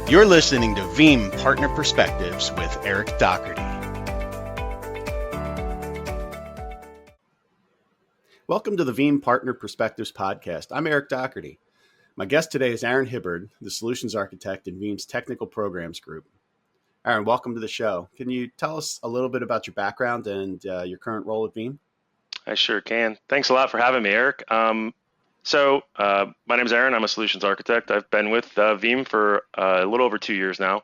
You're listening to Veeam Partner Perspectives with Eric Doherty. Welcome to the Veeam Partner Perspectives podcast. I'm Eric Doherty. My guest today is Aaron Hibbard, the Solutions Architect in Veeam's Technical Programs Group. Aaron, welcome to the show. Can you tell us a little bit about your background and your current role at Veeam? I sure can. Thanks a lot for having me, Eric. My name is Aaron. I'm a solutions architect. I've been with Veeam for a little over 2 years now.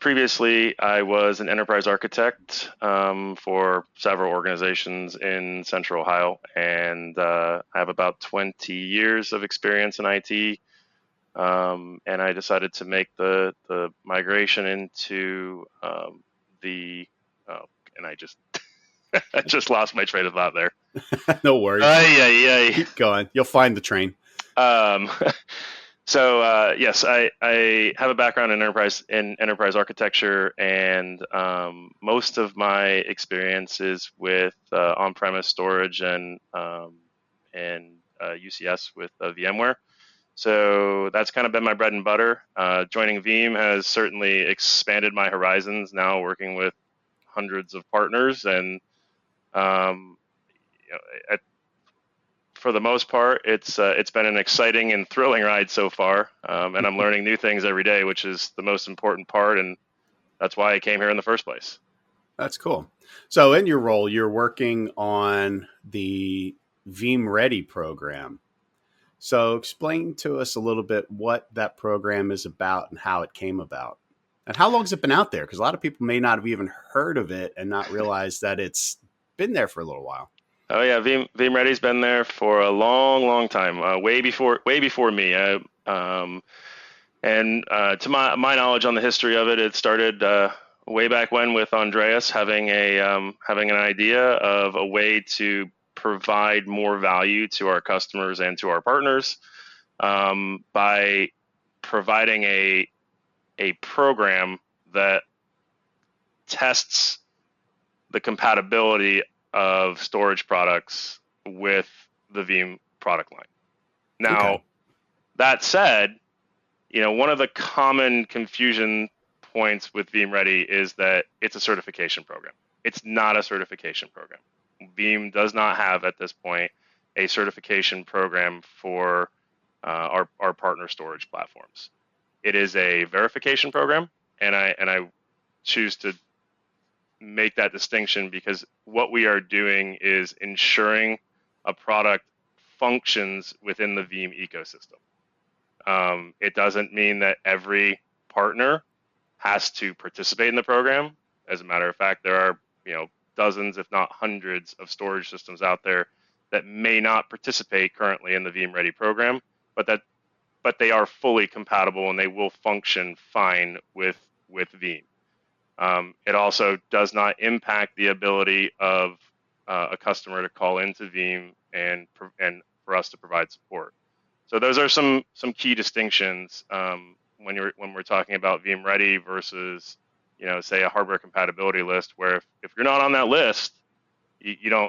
Previously, I was an enterprise architect for several organizations in Central Ohio, and I have about 20 years of experience in IT. And I decided to make the migration into and I just I just lost my train of thought there. No worries. Yeah. Keep going. You'll find the train. Yes, I have a background in enterprise architecture, and most of my experience is with on-premise storage and UCS with VMware. So that's kind of been my bread and butter. Joining Veeam has certainly expanded my horizons. Now working with hundreds of partners, and for the most part, it's been an exciting and thrilling ride so far, and I'm learning new things every day, which is the most important part, and that's why I came here in the first place. That's cool. So in your role, you're working on the Veeam Ready program. So explain to us a little bit what that program is about and how it came about. And how long has it been out there? Because a lot of people may not have even heard of it and not realize that it's been there for a little while. Oh yeah, Veeam Ready's been there for a long time, way before me. To my knowledge on the history of it, it started way back when with Andreas having an idea of a way to provide more value to our customers and to our partners by providing a program that tests the compatibility of storage products with the Veeam product line. Now, That said, one of the common confusion points with Veeam Ready is that it's a certification program. It's not a certification program. Veeam does not have at this point a certification program for our partner storage platforms. It is a verification program, and I choose to make that distinction because what we are doing is ensuring a product functions within the Veeam ecosystem. It doesn't mean that every partner has to participate in the program. As a matter of fact, there are dozens, if not hundreds, of storage systems out there that may not participate currently in the Veeam Ready program, but they are fully compatible and they will function fine with Veeam. It also does not impact the ability of a customer to call into Veeam and for us to provide support. So those are some key distinctions when we're talking about Veeam Ready versus say a hardware compatibility list, where if you're not on that list, you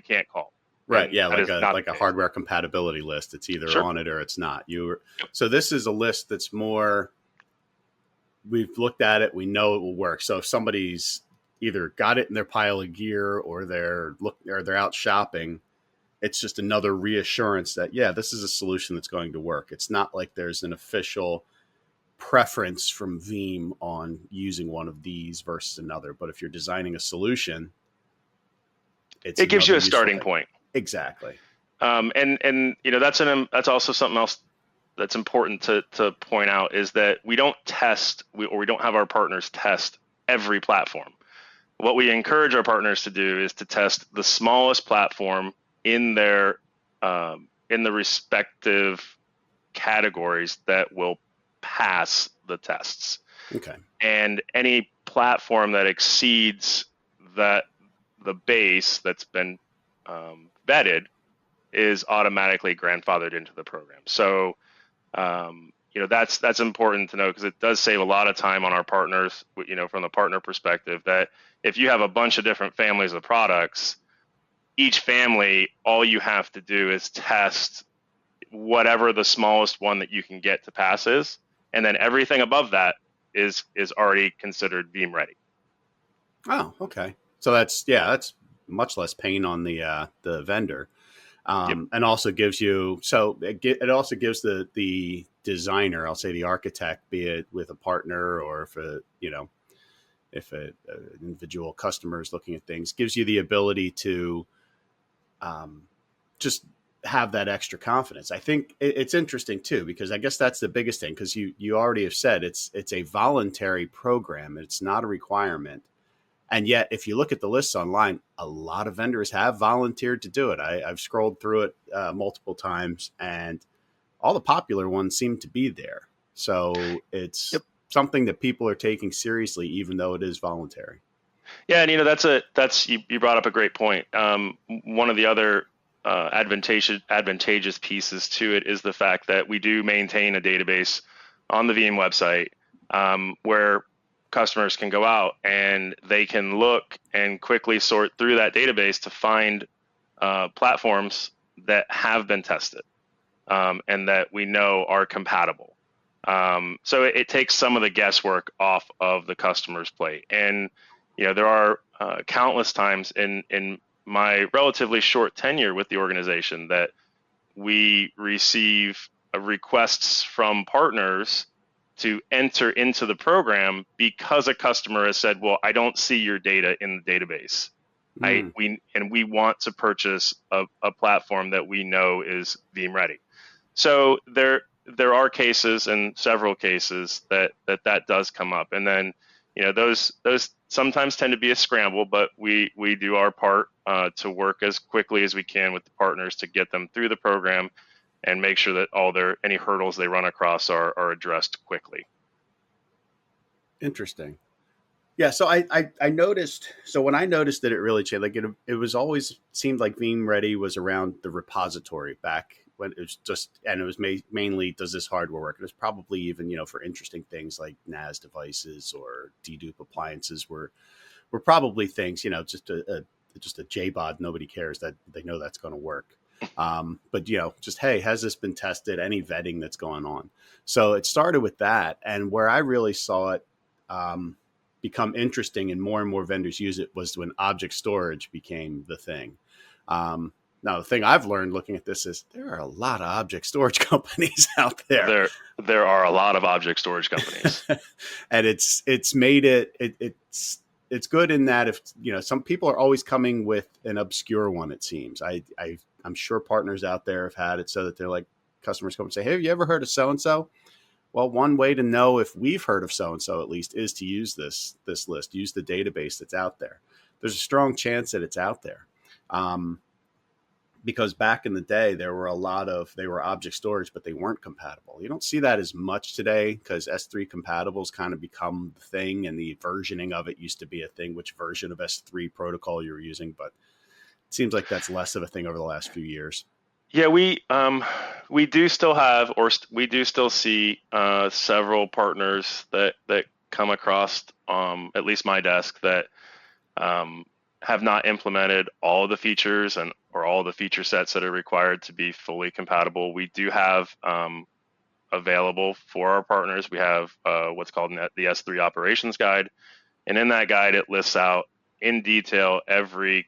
can't call. Right. Yeah. Like a hardware compatibility list. It's either on it or it's not. So this is a list that's more, we've looked at it, we know it will work. So if somebody's either got it in their pile of gear or they're out shopping, it's just another reassurance that, this is a solution that's going to work. It's not like there's an official preference from Veeam on using one of these versus another. But if you're designing a solution, it gives you a starting point. Exactly. That's also something else that's important to point out, is that we don't test or we don't have our partners test every platform. What we encourage our partners to do is to test the smallest platform in their in the respective categories that will pass the tests. Okay. And any platform that exceeds the base that's been vetted is automatically grandfathered into the program. So that's important to know, because it does save a lot of time on our partners, from the partner perspective, that if you have a bunch of different families of products, each family, all you have to do is test whatever the smallest one that you can get to pass is, and then everything above that is already considered Veeam Ready. Oh, okay. So that's much less pain on the vendor, and also gives you. So it also gives the designer, I'll say the architect, be it with a partner or if an individual customer is looking at things, gives you the ability to just have that extra confidence. I think it's interesting too, because I guess that's the biggest thing, because you already have said it's a voluntary program. It's not a requirement. And yet, if you look at the lists online, a lot of vendors have volunteered to do it. I've scrolled through it multiple times, and all the popular ones seem to be there. So it's something that people are taking seriously, even though it is voluntary. Yeah, and you brought up a great point. One of the other advantageous pieces to it is the fact that we do maintain a database on the Veeam website where customers can go out and they can look and quickly sort through that database to find platforms that have been tested and that we know are compatible. So it takes some of the guesswork off of the customer's plate. And there are countless times in my relatively short tenure with the organization that we receive requests from partners to enter into the program because a customer has said, well, I don't see your data in the database. We want to purchase a platform that we know is Veeam Ready. So there are cases, and several cases that does come up. And then, those sometimes tend to be a scramble, but we do our part to work as quickly as we can with the partners to get them through the program and make sure that any hurdles they run across are addressed quickly. Interesting. Yeah, so I noticed. So when I noticed that it really changed, like it was always seemed like Veeam Ready was around the repository back when it was just, and it was mainly does this hardware work. It was probably even for interesting things like NAS devices or dedupe appliances were probably things just a JBOD. Nobody cares that they know that's going to work. But just, hey, has this been tested? Any vetting that's going on? So it started with that, and where I really saw it become interesting and more vendors use it was when object storage became the thing. Now, the thing I've learned looking at this is there are a lot of object storage companies out there. There are a lot of object storage companies, and it's made it's good in that if some people are always coming with an obscure one. It seems I'm sure partners out there have had it so that they're like, customers come and say, hey, have you ever heard of so and so? Well, one way to know if we've heard of so-and-so at least is to use this list, use the database that's out there. There's a strong chance that it's out there. Because back in the day, they were object storage, but they weren't compatible. You don't see that as much today because S3 compatibles kind of become the thing, and the versioning of it used to be a thing, which version of S3 protocol you were using, but it seems like that's less of a thing over the last few years. Yeah, we do still have, or we do still see several partners that come across at least my desk that have not implemented all of the features or all the feature sets that are required to be fully compatible. We do have available for our partners. We have what's called the S3 operations guide, and in that guide it lists out in detail every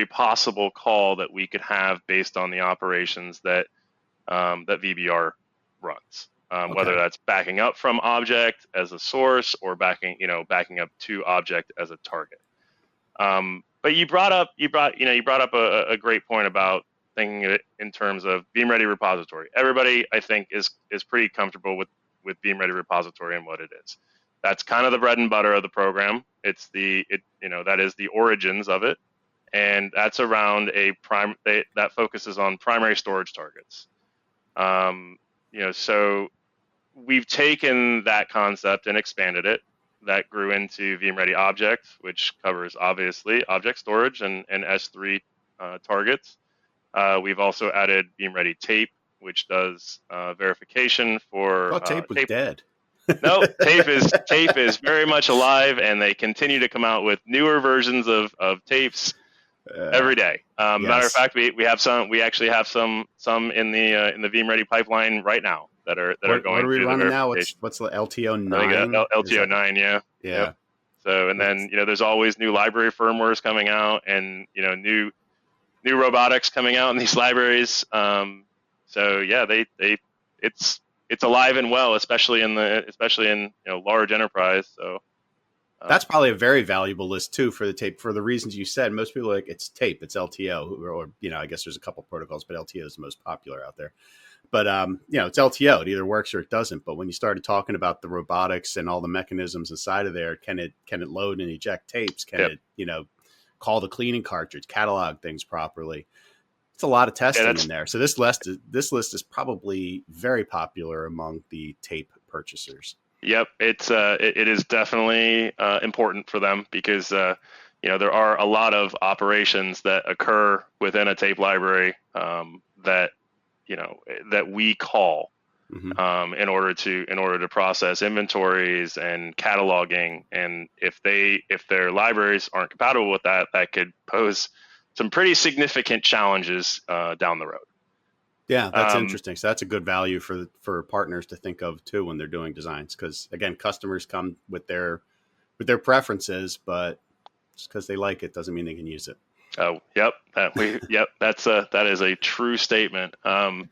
possible call that we could have based on the operations that VBR runs, okay. Whether that's backing up from object as a source or backing up to object as a target. But you brought up a great point about thinking of it in terms of Veeam Ready repository. Everybody, I think, is pretty comfortable with Veeam Ready repository and what it is. That's kind of the bread and butter of the program. That is the origins of it. And that's around that focuses on primary storage targets. So we've taken that concept and expanded it. That grew into Veeam Ready Object, which covers obviously object storage and S3 targets. We've also added Veeam Ready Tape, which does verification for. I thought Tape was dead. No, Tape is very much alive, and they continue to come out with newer versions of tapes. Every day. Yes. Matter of fact, we actually have some in the Veeam Ready pipeline right now are going what are we through the running now? verification. What's the LTO I think 9? LTO 9, yeah. Yeah. Yep. So, and then there's always new library firmwares coming out, and new robotics coming out in these libraries. So yeah, it's alive and well, especially in large enterprise. So that's probably a very valuable list too for the tape, for the reasons you said. Most people are like, it's tape, it's LTO, or I guess there's a couple protocols, but LTO is the most popular out there. But it's LTO. It either works or it doesn't. But when you started talking about the robotics and all the mechanisms inside of there, can it load and eject tapes? Can it call the cleaning cartridge, catalog things properly? It's a lot of testing in there. So this list is probably very popular among the tape purchasers. Yep, it is definitely important for them because there are a lot of operations that occur within a tape library that we call in order to process inventories and cataloging, and if their libraries aren't compatible with that, that could pose some pretty significant challenges down the road. Yeah, that's interesting. So that's a good value for partners to think of too when they're doing designs, because again, customers come with their preferences, but just because they like it doesn't mean they can use it. Oh, yep, that is a true statement. I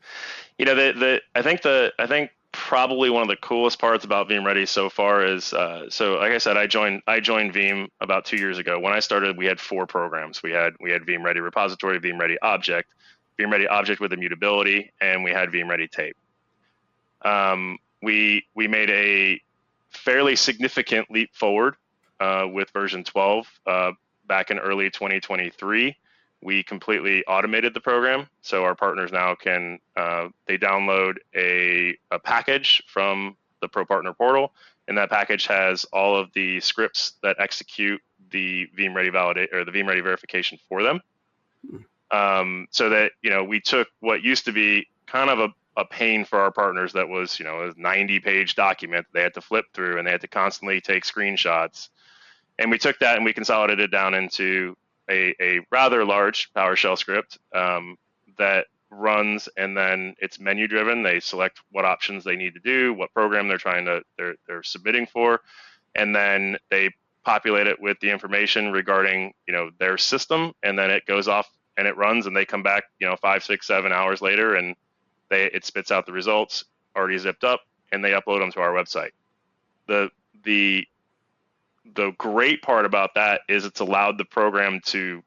think probably one of the coolest parts about Veeam Ready so far is so like I said, I joined Veeam about 2 years ago. When I started, we had 4 programs. We had Veeam Ready Repository, Veeam Ready Object, Veeam Ready Object with Immutability, and we had Veeam Ready Tape. We made a fairly significant leap forward with version 12 back in early 2023. We completely automated the program, so our partners now can they download a package from the Pro Partner Portal, and that package has all of the scripts that execute the Veeam Ready validate or the Veeam Ready verification for them. So that we took what used to be kind of a pain for our partners, that was a 90-page document they had to flip through and they had to constantly take screenshots, and we took that and we consolidated it down into a rather large PowerShell script that runs, and then it's menu driven. They select what options they need to do, what program they're submitting for, and then they populate it with the information regarding their system, and then it goes off and it runs, and they come back 5, 6, 7 hours later, and it spits out the results already zipped up, and they upload them to our website. The great part about that is it's allowed the program to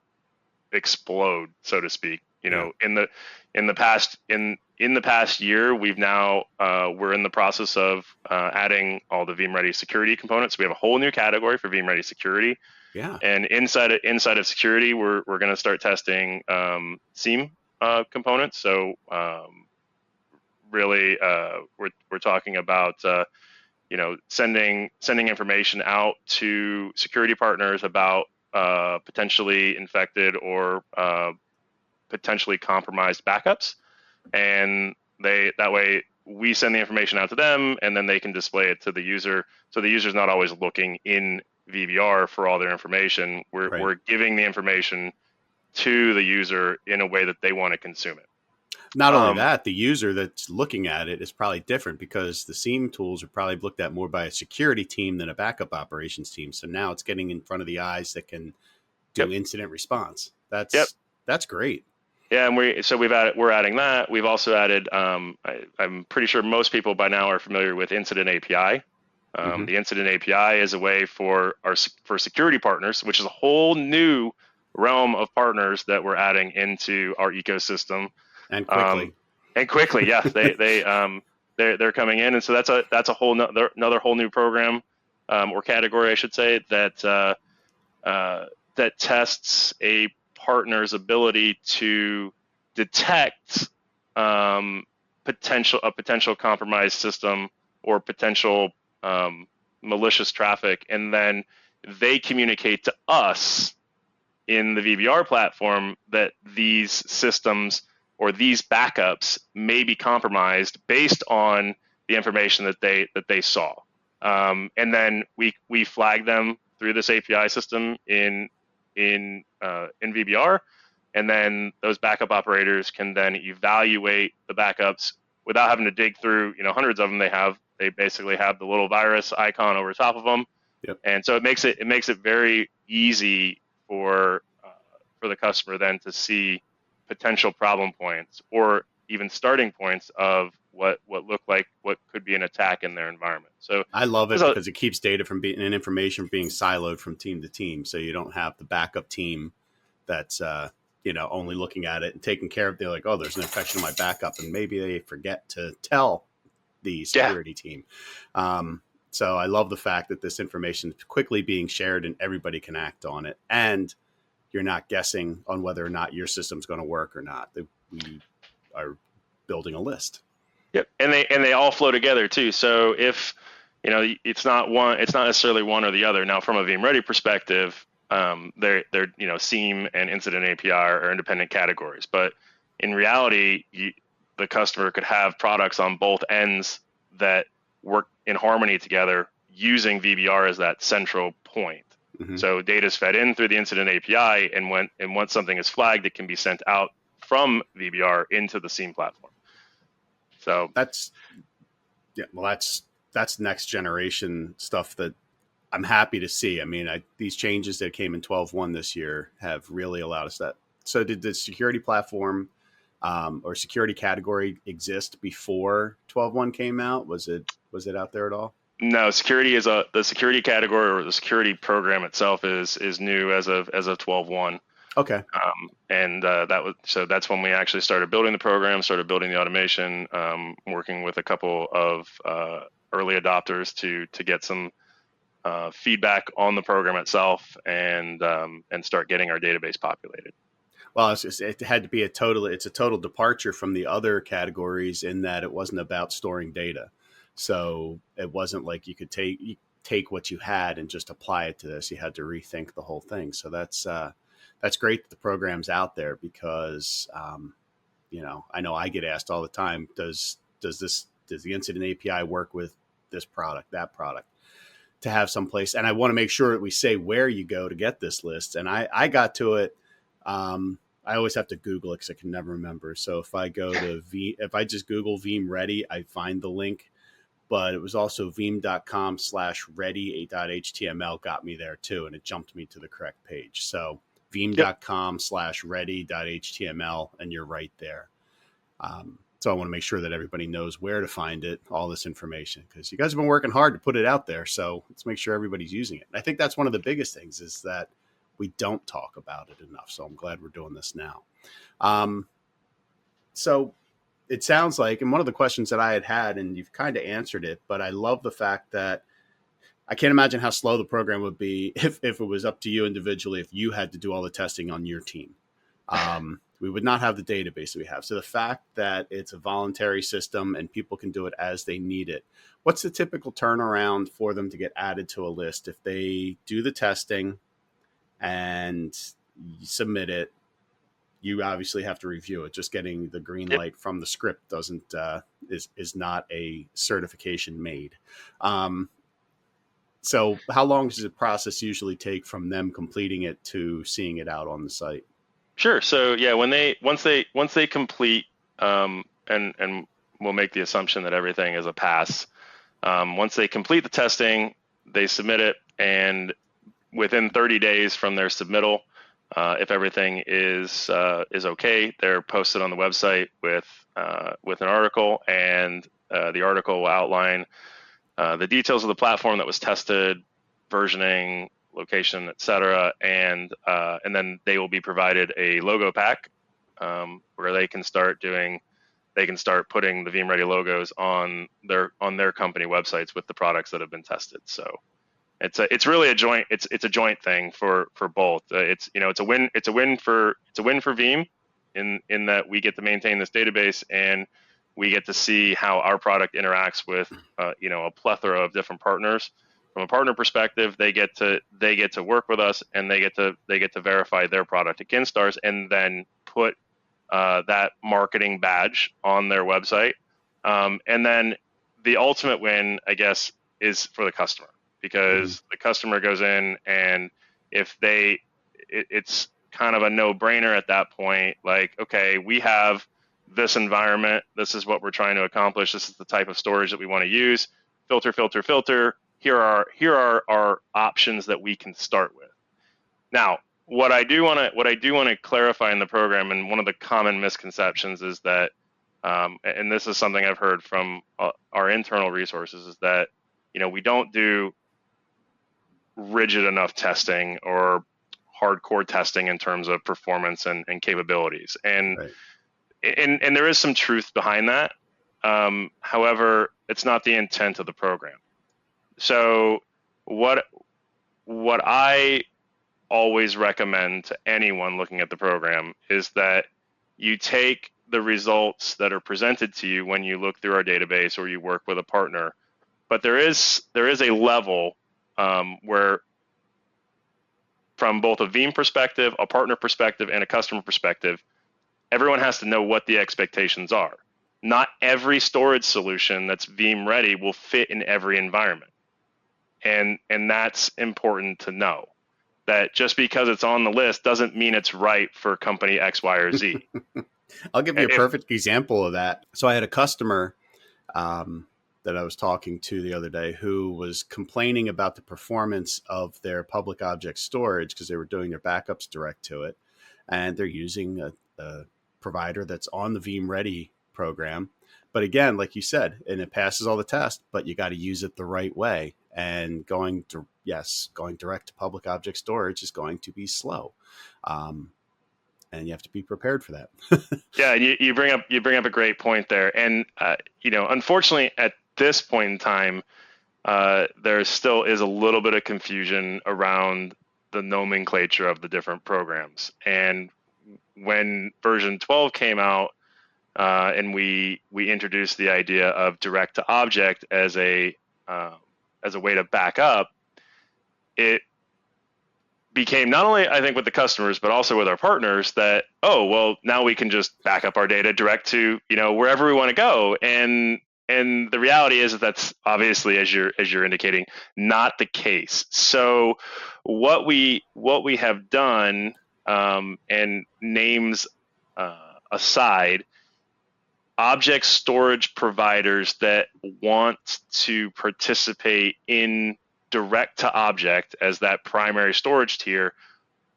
explode, so to speak. In the past year, we've now we're in the process of adding all the Veeam Ready security components. We have a whole new category for Veeam Ready security. Yeah. And inside of security, we're going to start testing SIEM components. So really, we're talking about sending information out to security partners about potentially infected or potentially compromised backups, and that way we send the information out to them, and then they can display it to the user. So the user's not always looking in VBR for all their information. We're giving the information to the user in a way that they want to consume it. Not only that, the user that's looking at it is probably different, because the SIEM tools are probably looked at more by a security team than a backup operations team. So now it's getting in front of the eyes that can do incident response. That's great. Yeah, and we're adding that. We've also added. I'm pretty sure most people by now are familiar with Incident API. The Incident API is a way for security partners, which is a whole new realm of partners that we're adding into our ecosystem. And quickly. Yeah, they're coming in, and so that's a whole another whole new program or category, I should say, that tests a partner's ability to detect potential compromised system or potential malicious traffic, and then they communicate to us in the VBR platform that these systems or these backups may be compromised based on the information that they saw, and then we flag them through this API system in VBR, and then those backup operators can then evaluate the backups without having to dig through, hundreds of them. They basically have the little virus icon over top of them. Yep. And so it makes it very easy for the customer then to see potential problem points or even starting points of what look like what could be an attack in their environment. So I love it because it keeps data from being and information being siloed from team to team. So you don't have the backup team that's only looking at it and taking care of. They're like, oh, there's an infection in my backup, and maybe they forget to tell the security team. So I love the fact that this information is quickly being shared and everybody can act on it, and you're not guessing on whether or not your system's going to work or not. We are building a list. Yep, and they all flow together too. So if it's not necessarily one or the other. Now, from a Veeam Ready perspective, they're SIEM and Incident API are independent categories, but in reality, the customer could have products on both ends that work in harmony together using VBR as that central point. Mm-hmm. So data is fed in through the Incident API, and once something is flagged, it can be sent out from VBR into the SIEM platform. So that's next generation stuff that I'm happy to see. I mean, these changes that came in 12.1 this year have really allowed us that. So did the security platform or security category exist before 12.1 came out? Was it out there at all? No, the security category or the security program itself is new as of 12.1. Okay. And that's when we actually started building the program, started building the automation, working with a couple of early adopters to get some feedback on the program itself and start getting our database populated. Well, it had to be it's a total departure from the other categories in that it wasn't about storing data. So it wasn't like you could take what you had and just apply it to this. You had to rethink the whole thing. So that's great that the program's out there because, I know I get asked all the time, does the Incident API work with this product, that product, to have some place? And I want to make sure that we say where you go to get this list. And I got to it. I always have to Google it because I can never remember. So if I go to if I just Google Veeam Ready, I find the link. But it was also veeam.com/ready.html got me there too. And it jumped me to the correct page. So veeam.com/ready.html, and you're right there. So I want to make sure that everybody knows where to find it, all this information, because you guys have been working hard to put it out there. So let's make sure everybody's using it. And I think that's one of the biggest things is that we don't talk about it enough. So I'm glad we're doing this now. So it sounds like, and one of the questions that I had, and you've kind of answered it, but I love the fact that I can't imagine how slow the program would be if it was up to you individually, if you had to do all the testing on your team. We would not have the database that we have. So the fact that it's a voluntary system and people can do it as they need it, what's the typical turnaround for them to get added to a list? If they do the testing and submit it, you obviously have to review it. Just getting the green light from the script is not a certification made. So how long does the process usually take from them completing it to seeing it out on the site? Sure. So yeah, once they complete, and we'll make the assumption that everything is a pass. Once they complete the testing, they submit it, and within 30 days from their submittal, if everything is okay, they're posted on the website with an article, and the article will outline the details of the platform that was tested, versioning, location, etc., and then they will be provided a logo pack where they can start putting the Veeam Ready logos on their company websites with the products that have been tested. So it's really a joint thing for both. It's a win for Veeam in that we get to maintain this database and we get to see how our product interacts with a plethora of different partners. From a partner perspective, they get to work with us and they get to verify their product against ours and then put that marketing badge on their website. And then the ultimate win, I guess, is for the customer, because the customer goes in and it's kind of a no-brainer at that point. Like, okay, we have this environment. This is what we're trying to accomplish. This is the type of storage that we want to use. Filter, filter, filter. Here are our options that we can start with. Now, what I do want to clarify in the program, and one of the common misconceptions is that, and this is something I've heard from our internal resources, is that we don't do rigid enough testing or hardcore testing in terms of performance and capabilities, and Right. and there is some truth behind that. However, it's not the intent of the program. So what I always recommend to anyone looking at the program is that you take the results that are presented to you when you look through our database or you work with a partner, but there is a level where, from both a Veeam perspective, a partner perspective, and a customer perspective, everyone has to know what the expectations are. Not every storage solution that's Veeam ready will fit in every environment. And that's important to know, that just because it's on the list doesn't mean it's right for company X, Y, or Z. I'll give you a perfect example of that. So I had a customer that I was talking to the other day who was complaining about the performance of their public object storage because they were doing their backups direct to it. And they're using a provider that's on the Veeam Ready program. But again, like you said, and it passes all the tests, but you got to use it the right way. And going direct to public object storage is going to be slow. And you have to be prepared for that. Yeah, you bring up a great point there. And unfortunately at this point in time, there still is a little bit of confusion around the nomenclature of the different programs. And when version 12 came out, and we introduced the idea of direct to object as a way to back up, it became not only, I think, with the customers, but also with our partners that, oh, well, now we can just back up our data direct to, wherever we want to go. And the reality is that that's obviously, as you're indicating, not the case. So what we have done, and names aside, object storage providers that want to participate in direct to object as that primary storage tier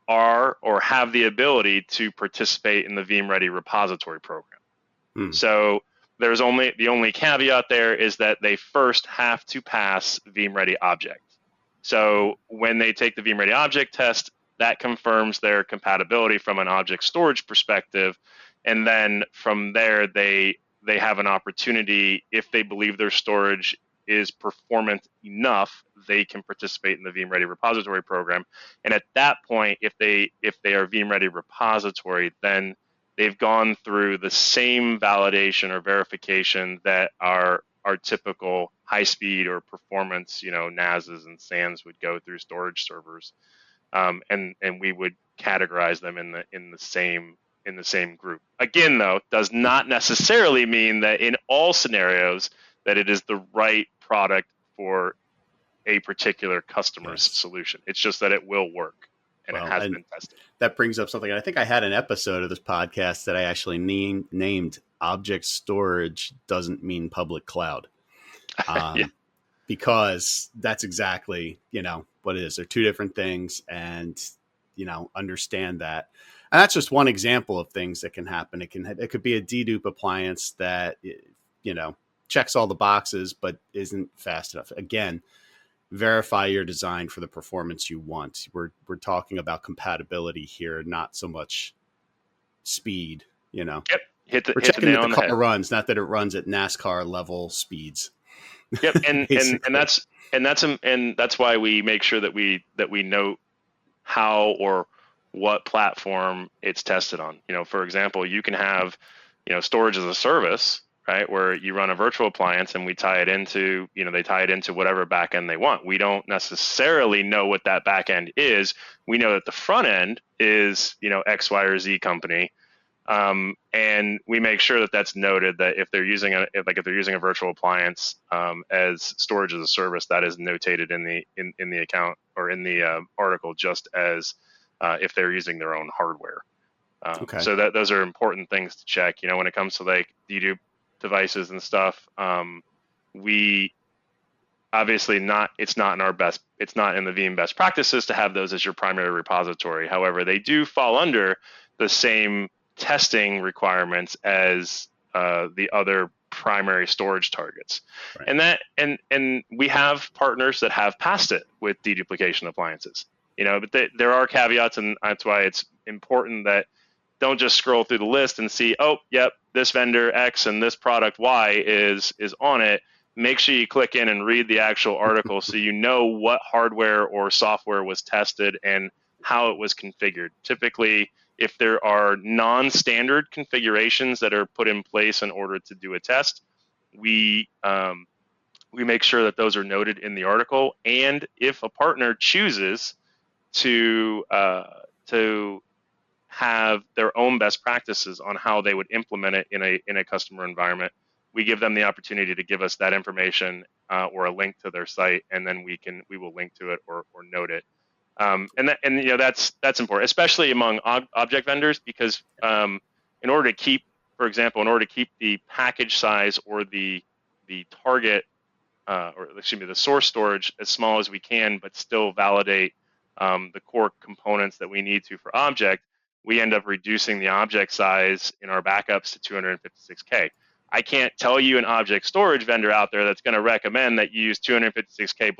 are or have the ability to participate in the Veeam Ready repository program. So there's the only caveat there is that they first have to pass Veeam Ready object. So when they take the Veeam Ready object test, that confirms their compatibility from an object storage perspective. And then from there, they have an opportunity, if they believe their storage is performant enough, they can participate in the Veeam Ready repository program. And at that point, if they are Veeam Ready repository, then they've gone through the same validation or verification that our typical high speed or performance, NASs and SANs would go through storage servers, and we would categorize them in the same group. Again, though, does not necessarily mean that in all scenarios that it is the right product for a particular customer's solution. It's just that it will work, and it has been tested. That brings up something. I think I had an episode of this podcast that I actually named Object Storage Doesn't Mean Public Cloud. Yeah. Because that's exactly, what it is. They're two different things, and, understand that. And that's just one example of things that can happen. It could be a dedupe appliance that, checks all the boxes, but isn't fast enough. Again, verify your design for the performance you want. We're talking about compatibility here, not so much speed, Yep. We're checking that the car runs, not that it runs at NASCAR level speeds. Yep. And that's why we make sure that we note how or what platform it's tested on. For example, you can have, storage as a service, right, where you run a virtual appliance and we tie it into, they tie it into whatever backend they want. We don't necessarily know what that backend is. We know that the front end is, X, Y, or Z company. And we make sure that that's noted, that if they're using a virtual appliance as storage as a service, that is notated in the account or in the article, just as if they're using their own hardware. Okay. So those are important things to check. When it comes to like dedupe devices and stuff, we obviously it's not in the Veeam best practices to have those as your primary repository. However, they do fall under the same testing requirements as the other primary storage targets. Right. And we have partners that have passed it with deduplication appliances. But there are caveats, and that's why it's important that don't just scroll through the list and see, oh, yep, this vendor X and this product Y is on it. Make sure you click in and read the actual article so you know what hardware or software was tested and how it was configured. Typically, if there are non-standard configurations that are put in place in order to do a test, we make sure that those are noted in the article. And if a partner chooses to have their own best practices on how they would implement it in a customer environment, we give them the opportunity to give us that information or a link to their site, and then we will link to it or note it. That's important, especially among object vendors, because in order to keep the package size or the target the source storage as small as we can, but still validate the core components that we need to for object, we end up reducing the object size in our backups to 256K. I can't tell you an object storage vendor out there that's going to recommend that you use 256K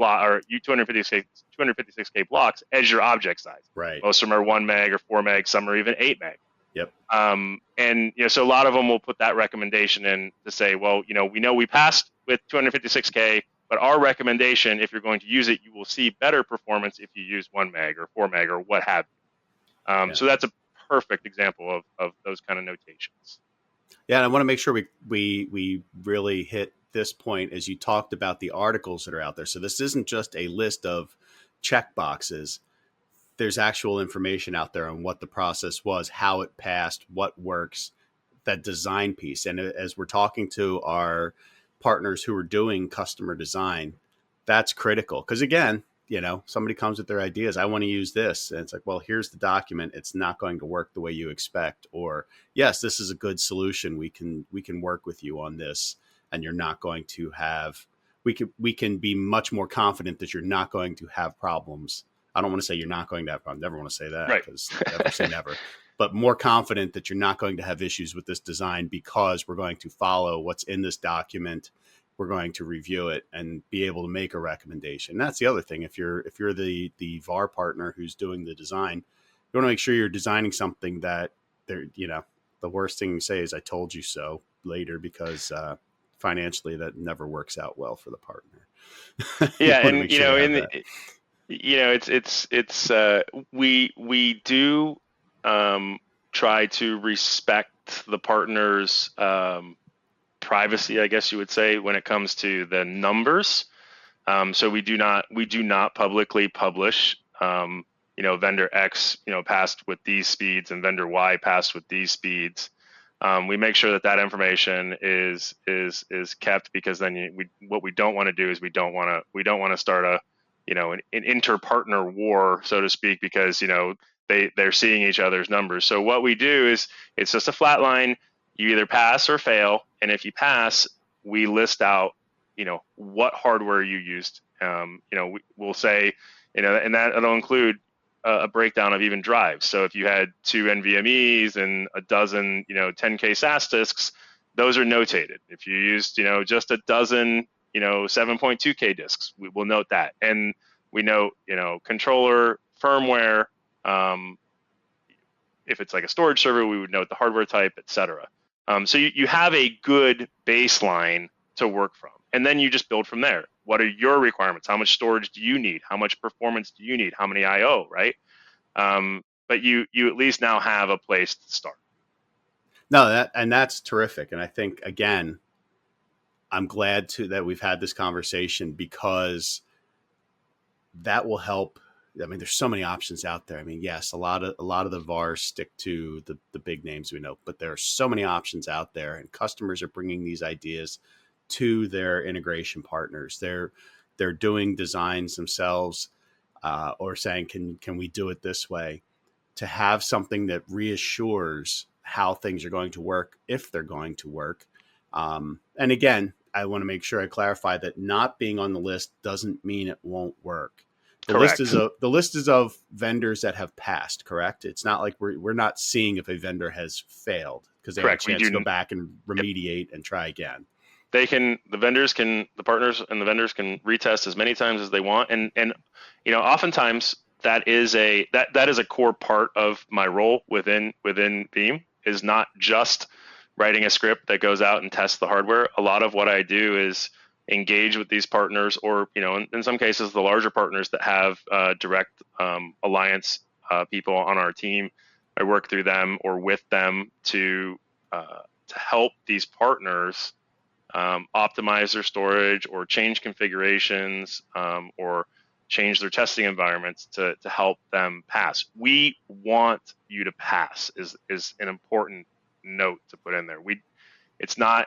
blocks as your object size. Right. Most of them are 1 meg or 4 meg, some are even 8 meg. Yep. So a lot of them will put that recommendation in to say, well, we know we passed with 256K, but our recommendation, if you're going to use it, you will see better performance if you use 1 meg or 4 meg or what have you. So that's a perfect example of those kind of notations. Yeah, and I want to make sure we really hit this point as you talked about the articles that are out there. So this isn't just a list of check boxes. There's actual information out there on what the process was, how it passed, what works, that design piece. And as we're talking to our partners who are doing customer design, that's critical. Because again, somebody comes with their ideas. I want to use this. And it's like, well, here's the document. It's not going to work the way you expect. Or yes, this is a good solution. We can work with you on this. And you're not going to have, we can be much more confident that you're not going to have problems. I don't want to say you're not going to have problems. Never want to say that, because never say never. But more confident that you're not going to have issues with this design because we're going to follow what's in this document. We're going to review it and be able to make a recommendation. And that's the other thing. If you're the VAR partner who's doing the design, you want to make sure you're designing something that the worst thing you say is "I told you so" later, because financially that never works out well for the partner. Yeah, and we do try to respect the partner's privacy, I guess you would say, when it comes to the numbers. So we do not publicly publish, vendor X, passed with these speeds and vendor Y passed with these speeds. We make sure that information is kept, because then what we don't want to do is we don't want to start an inter-partner war, so to speak, because they're seeing each other's numbers. So what we do is it's just a flat line. You either pass or fail, and if you pass, we list out what hardware you used. We'll say and that'll include a breakdown of even drives. So if you had 2 NVMEs and a dozen 10K SAS disks, those are notated. If you used just a dozen 7.2K disks, we will note that, and we note controller, firmware. If it's like a storage server, we would note the hardware type, etc. So you have a good baseline to work from, and then you just build from there. What are your requirements? How much storage do you need? How much performance do you need? How many I/O, right? But you at least now have a place to start. No, that's terrific. And I think, again, I'm glad that we've had this conversation, because that will help. I mean, there's so many options out there. I mean, yes, a lot of the VARs stick to the big names we know, but there are so many options out there, and customers are bringing these ideas to their integration partners. They're doing designs themselves, or saying, can we do it this way? to have something that reassures how things are going to work, if they're going to work. And again, I want to make sure I clarify that not being on the list doesn't mean it won't work. The list is of vendors that have passed, correct? It's not like we're not seeing if a vendor has failed, because they have a chance to go back and remediate and try again. The partners and the vendors can retest as many times as they want. And oftentimes that is a core part of my role within Veeam, is not just writing a script that goes out and tests the hardware. A lot of what I do is engage with these partners, or in some cases the larger partners that have direct alliance people on our team. I work through them or with them to help these partners optimize their storage, or change configurations, or change their testing environments to help them pass. We want you to pass is an important note to put in there.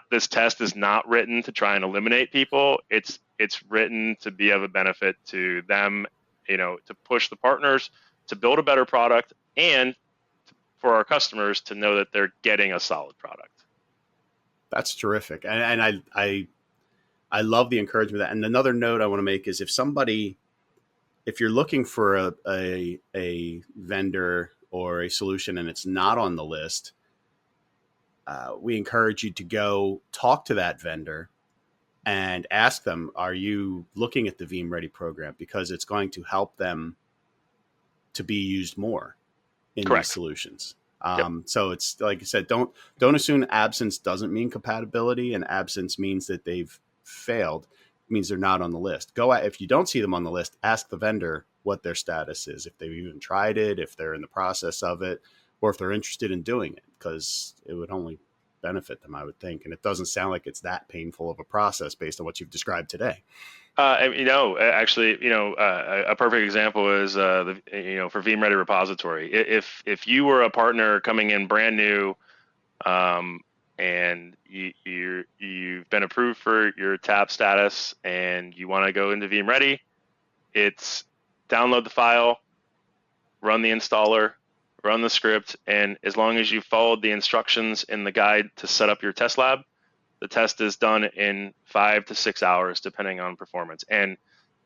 This test is not written to try and eliminate people. It's written to be of a benefit to them, to push the partners to build a better product, and for our customers to know that they're getting a solid product. That's terrific. And I love the encouragement of that. And another note I want to make is if you're looking for a vendor or a solution and it's not on the list, we encourage you to go talk to that vendor and ask them, are you looking at the Veeam Ready program? Because it's going to help them to be used more in these solutions. So it's like I said, don't assume absence doesn't mean compatibility, and absence means that they've failed. It means they're not on the list. If you don't see them on the list, ask the vendor what their status is, if they've even tried it, if they're in the process of it, or if they're interested in doing it, because it would only benefit them, I would think. And it doesn't sound like it's that painful of a process based on what you've described today. A perfect example is for Veeam Ready repository. If you were a partner coming in brand new, and you've been approved for your tab status, and you want to go into Veeam Ready, it's download the file, run the installer, run the script, and as long as you followed the instructions in the guide to set up your test lab, the test is done in 5 to 6 hours, depending on performance. And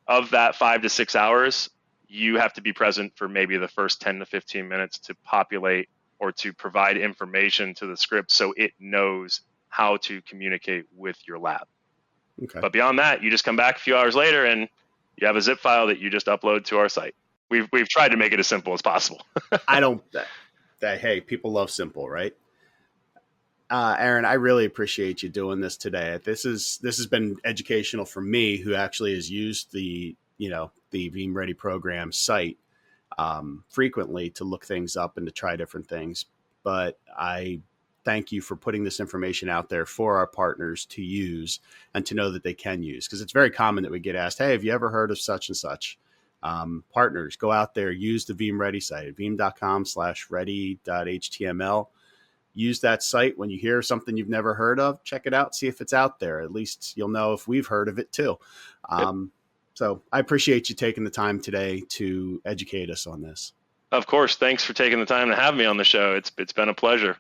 of that 5 to 6 hours, you have to be present for maybe the first 10 to 15 minutes to populate or to provide information to the script so it knows how to communicate with your lab. Okay. But beyond that, you just come back a few hours later and you have a zip file that you just upload to our site. We've tried to make it as simple as possible. Hey, people love simple, right? Aaron, I really appreciate you doing this today. This has been educational for me, who actually has used the Veeam Ready program site frequently to look things up and to try different things. But I thank you for putting this information out there for our partners to use and to know that they can use, because it's very common that we get asked, hey, have you ever heard of such and such? Partners, go out there, use the Veeam Ready site at veeam.com/ready.html. Use that site. When you hear something you've never heard of, check it out, see if it's out there. At least you'll know if we've heard of it too. So I appreciate you taking the time today to educate us on this. Of course. Thanks for taking the time to have me on the show. It's been a pleasure.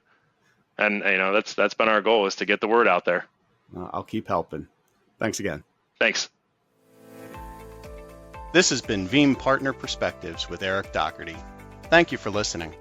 And that's been our goal, is to get the word out there. I'll keep helping. Thanks again. Thanks. This has been Veeam Partner Perspectives with Eric Doherty. Thank you for listening.